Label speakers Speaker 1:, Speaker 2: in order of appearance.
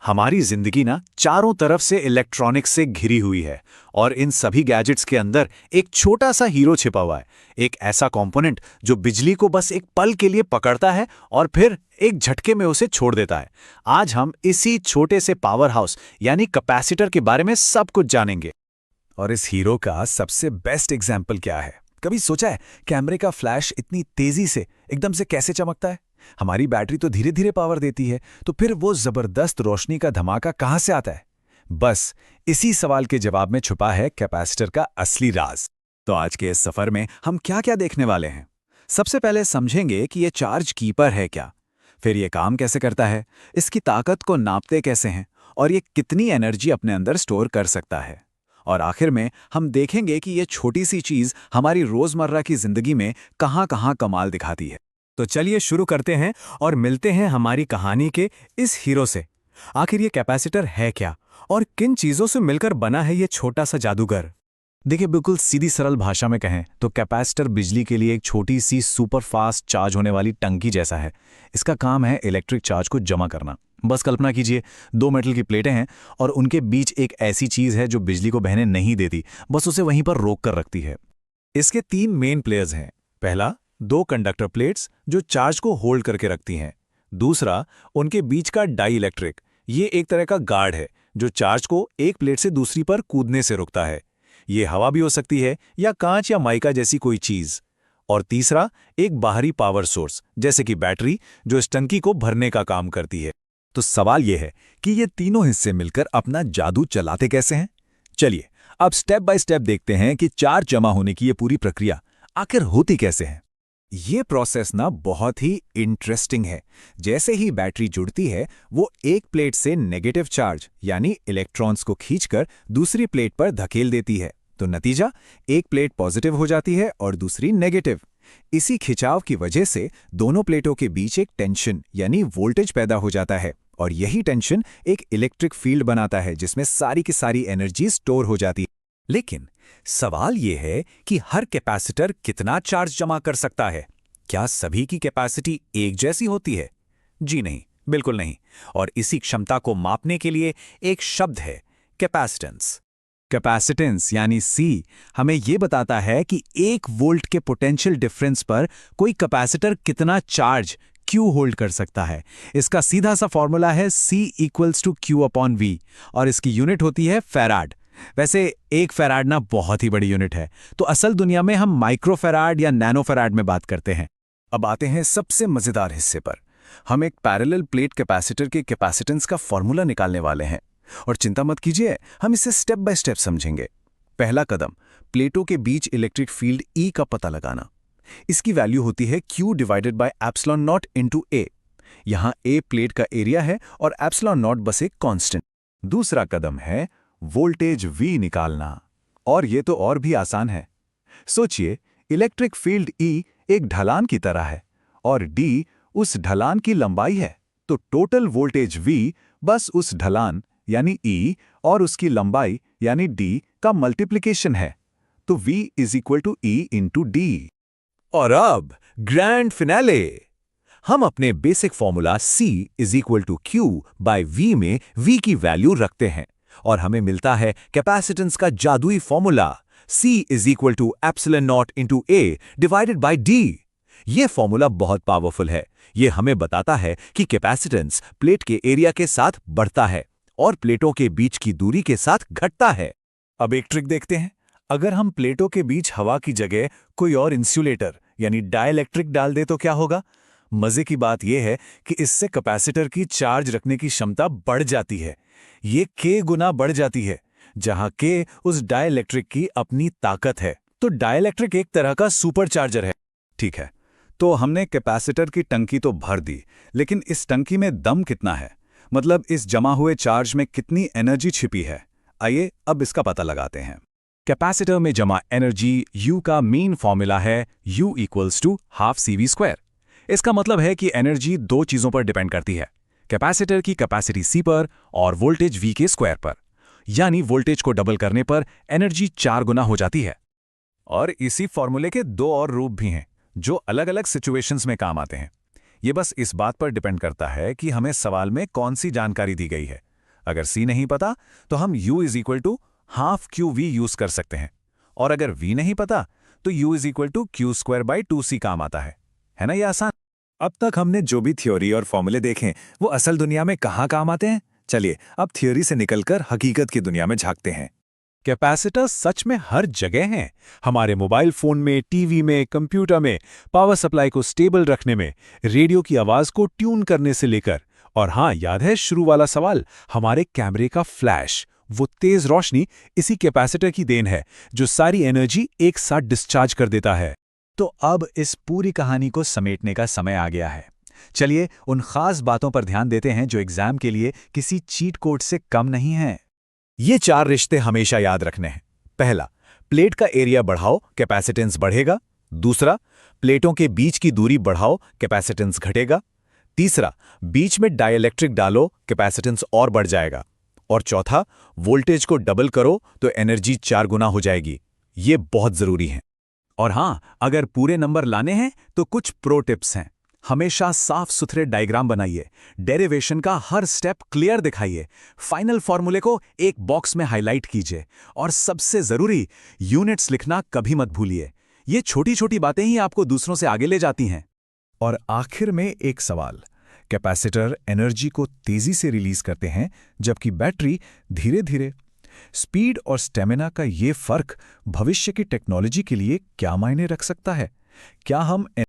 Speaker 1: हमारी जिंदगी ना चारों तरफ से इलेक्ट्रॉनिक्स से घिरी हुई है और इन सभी गैजेट्स के अंदर एक छोटा सा हीरो छिपा हुआ है। एक ऐसा कंपोनेंट जो बिजली को बस एक पल के लिए पकड़ता है और फिर एक झटके में उसे छोड़ देता है। आज हम इसी छोटे से पावर हाउस यानी कैपेसिटर के बारे में सब कुछ जानेंगे।
Speaker 2: और इस हीरो का सबसे बेस्ट एग्जाम्पल क्या है? कभी सोचा है कैमरे का फ्लैश इतनी तेजी से एकदम से कैसे चमकता है? हमारी बैटरी तो धीरे धीरे पावर देती है, तो फिर वो जबरदस्त रोशनी का धमाका कहां से आता है? बस इसी सवाल के जवाब में छुपा है कैपेसिटर का असली राज। तो आज के इस सफर में हम क्या क्या देखने वाले हैं? सबसे पहले समझेंगे कि ये चार्ज कीपर है क्या, फिर ये काम कैसे करता है, इसकी ताकत को नापते कैसे हैं और ये कितनी एनर्जी अपने अंदर स्टोर कर सकता है। और आखिर में हम देखेंगे कि ये छोटी सी चीज हमारी रोजमर्रा की जिंदगी में कहां कहां कमाल दिखाती है। तो चलिए शुरू करते हैं और मिलते हैं हमारी कहानी के इस हीरो से। आखिर ये कैपेसिटर है क्या और किन चीजों से मिलकर बना है ये छोटा सा जादूगर? देखिए, बिल्कुल सीधी सरल भाषा में कहें तो कैपेसिटर बिजली के लिए एक छोटी सी सुपर फास्ट चार्ज होने वाली टंकी जैसा है। इसका काम है इलेक्ट्रिक चार्ज को जमा करना। बस कल्पना कीजिए, दो मेटल की प्लेटें हैं और उनके बीच एक ऐसी चीज है जो बिजली को बहने नहीं देती, बस उसे वहीं पर रोक कर रखती है। इसके तीन मेन प्लेयर्स हैं। पहला, दो कंडक्टर प्लेट्स जो चार्ज को होल्ड करके रखती हैं। दूसरा, उनके बीच का डाई इलेक्ट्रिक, ये एक तरह का गार्ड है जो चार्ज को एक प्लेट से दूसरी पर कूदने से रोकता है। ये हवा भी हो सकती है या कांच या माइका जैसी कोई चीज। और तीसरा, एक बाहरी पावर सोर्स जैसे कि बैटरी, जो इस टंकी को भरने का काम करती है। तो सवाल यह है कि ये तीनों हिस्से मिलकर अपना जादू चलाते कैसे हैं? चलिए अब स्टेप बाय स्टेप देखते हैं कि चार्ज जमा होने की ये पूरी प्रक्रिया आखिर होती कैसे है। ये प्रोसेस ना बहुत ही इंटरेस्टिंग है। जैसे ही बैटरी जुड़ती है, वो एक प्लेट से नेगेटिव चार्ज यानी इलेक्ट्रॉन्स को खींचकर दूसरी प्लेट पर धकेल देती है। तो नतीजा, एक प्लेट पॉजिटिव हो जाती है और दूसरी नेगेटिव। इसी खिंचाव की वजह से दोनों प्लेटों के बीच एक टेंशन यानी वोल्टेज पैदा हो जाता है और यही टेंशन एक इलेक्ट्रिक फील्ड बनाता है जिसमें सारी की सारी एनर्जी स्टोर हो जाती है। लेकिन सवाल यह है कि हर कैपेसिटर कितना चार्ज जमा कर सकता है? क्या सभी की कैपेसिटी एक जैसी होती है? जी नहीं, बिल्कुल नहीं। और इसी क्षमता को मापने के लिए एक शब्द है, कैपेसिटेंस। कैपेसिटेंस यानी सी हमें यह बताता है कि 1 वोल्ट के पोटेंशियल डिफरेंस पर कोई कैपेसिटर कितना चार्ज क्यू होल्ड कर सकता है। इसका सीधा सा फॉर्मूला है C=Q/V और इसकी यूनिट होती है फैराड। वैसे एक फैराड ना बहुत ही बड़ी यूनिट है, तो असल दुनिया में हम माइक्रोफैराड या नैनोफैराड में बात करते हैं। अब आते हैं सबसे मजेदार हिस्से पर। हम एक पैरेलल प्लेट कैपेसिटर के कैपेसिटेंस का फॉर्मूला निकालने वाले हैं और चिंता मत कीजिए, हम इसे स्टेप बाय स्टेप समझेंगे। पहला कदम, प्लेटों के बीच इलेक्ट्रिक फील्ड E का पता लगाना। इसकी वैल्यू होती है Q/ε0 × A। यहां A प्लेट का एरिया है और ε0 बस एक कांस्टेंट। दूसरा कदम है वोल्टेज V निकालना, और ये तो और भी आसान है। सोचिए, इलेक्ट्रिक फील्ड E एक ढलान की तरह है और D उस ढलान की लंबाई है, तो टोटल वोल्टेज V बस उस ढलान यानी E और उसकी लंबाई यानी D का मल्टीप्लिकेशन है। तो V = E × D। और अब ग्रैंड फिनाले। हम अपने बेसिक फॉर्मूला C=Q/V में V की वैल्यू रखते हैं और हमें मिलता है कैपेसिटेंस का जादुई फॉर्मूला C=ε0 × A/D। यह फॉर्मूला बहुत पावरफुल है। यह हमें बताता है कि कैपेसिटेंस प्लेट के एरिया के साथ बढ़ता है और प्लेटों के बीच की दूरी के साथ घटता है। अब एक ट्रिक देखते हैं। अगर हम प्लेटों के बीच हवा की जगह कोई और इंसुलेटर यानी डाइलेक्ट्रिक डाल दे तो क्या होगा? मजे की बात यह है कि इससे कैपेसिटर की चार्ज रखने की क्षमता बढ़ जाती है। ये K गुना बढ़ जाती है, जहां K उस डाइलेक्ट्रिक की अपनी ताकत है। तो डाइलेक्ट्रिक एक तरह का सुपर चार्जर है। ठीक है, तो हमने कैपेसिटर की टंकी तो भर दी, लेकिन इस टंकी में दम कितना है? मतलब इस जमा हुए चार्ज में कितनी एनर्जी छिपी है? आइए अब इसका पता लगाते हैं। कैपेसिटर में जमा एनर्जी U का मेन फॉर्मूला है U=12CV²। इसका मतलब है कि एनर्जी दो चीजों पर डिपेंड करती है, कैपेसिटर की कैपेसिटी C पर और वोल्टेज V के स्क्वायर पर। यानी वोल्टेज को डबल करने पर एनर्जी 4 गुना हो जाती है। और इसी फॉर्मूले के दो और रूप भी हैं जो अलग अलग सिचुएशंस में काम आते हैं। ये बस इस बात पर डिपेंड करता है कि हमें सवाल में कौन सी जानकारी दी गई है। अगर C नहीं पता तो हम U is equal to half QV use कर सकते हैं, और अगर V नहीं पता तो U is equal to Q²/2C काम आता है ना ये आसान। अब तक हमने जो भी थ्योरी और फॉर्मूले देखें वो असल दुनिया में कहाँ काम आते हैं? चलिए अब थ्योरी से निकलकर हकीकत की दुनिया में झांकते हैं।
Speaker 1: कैपेसिटर सच में हर जगह हैं। हमारे मोबाइल फोन में, टीवी में, कंप्यूटर में, पावर सप्लाई को स्टेबल रखने में, रेडियो की आवाज को ट्यून करने से लेकर, और हाँ, याद है शुरू वाला सवाल, हमारे कैमरे का फ्लैश, वो तेज रोशनी इसी कैपेसिटर की देन है जो सारी एनर्जी एक साथ डिस्चार्ज कर देता है। तो अब इस पूरी कहानी को समेटने का समय आ गया है। चलिए उन खास बातों पर ध्यान देते हैं जो एग्जाम के लिए किसी चीट कोड से कम नहीं हैं। ये 4 रिश्ते हमेशा याद रखने हैं। पहला, प्लेट का एरिया बढ़ाओ, कैपेसिटेंस बढ़ेगा। दूसरा, प्लेटों के बीच की दूरी बढ़ाओ, कैपेसिटेंस घटेगा। तीसरा, बीच में डाइलेक्ट्रिक डालो, कैपेसिटेंस और बढ़ जाएगा। और चौथा, वोल्टेज को डबल करो तो एनर्जी 4 गुना हो जाएगी। ये बहुत जरूरी है। और हाँ, अगर पूरे नंबर लाने हैं तो कुछ प्रो टिप्स हैं। हमेशा साफ सुथरे डायग्राम बनाइए, डेरिवेशन का हर स्टेप क्लियर दिखाइए, फाइनल फॉर्मूले को एक बॉक्स में हाईलाइट कीजिए, और सबसे जरूरी, यूनिट्स लिखना कभी मत भूलिए। ये छोटी छोटी बातें ही आपको दूसरों से आगे ले जाती हैं।
Speaker 2: और आखिर में एक सवाल, कैपेसिटर एनर्जी को तेजी से रिलीज करते हैं जबकि बैटरी धीरे धीरे। स्पीड और स्टेमिना का ये फर्क भविष्य की टेक्नोलॉजी के लिए क्या मायने रख सकता है? क्या हम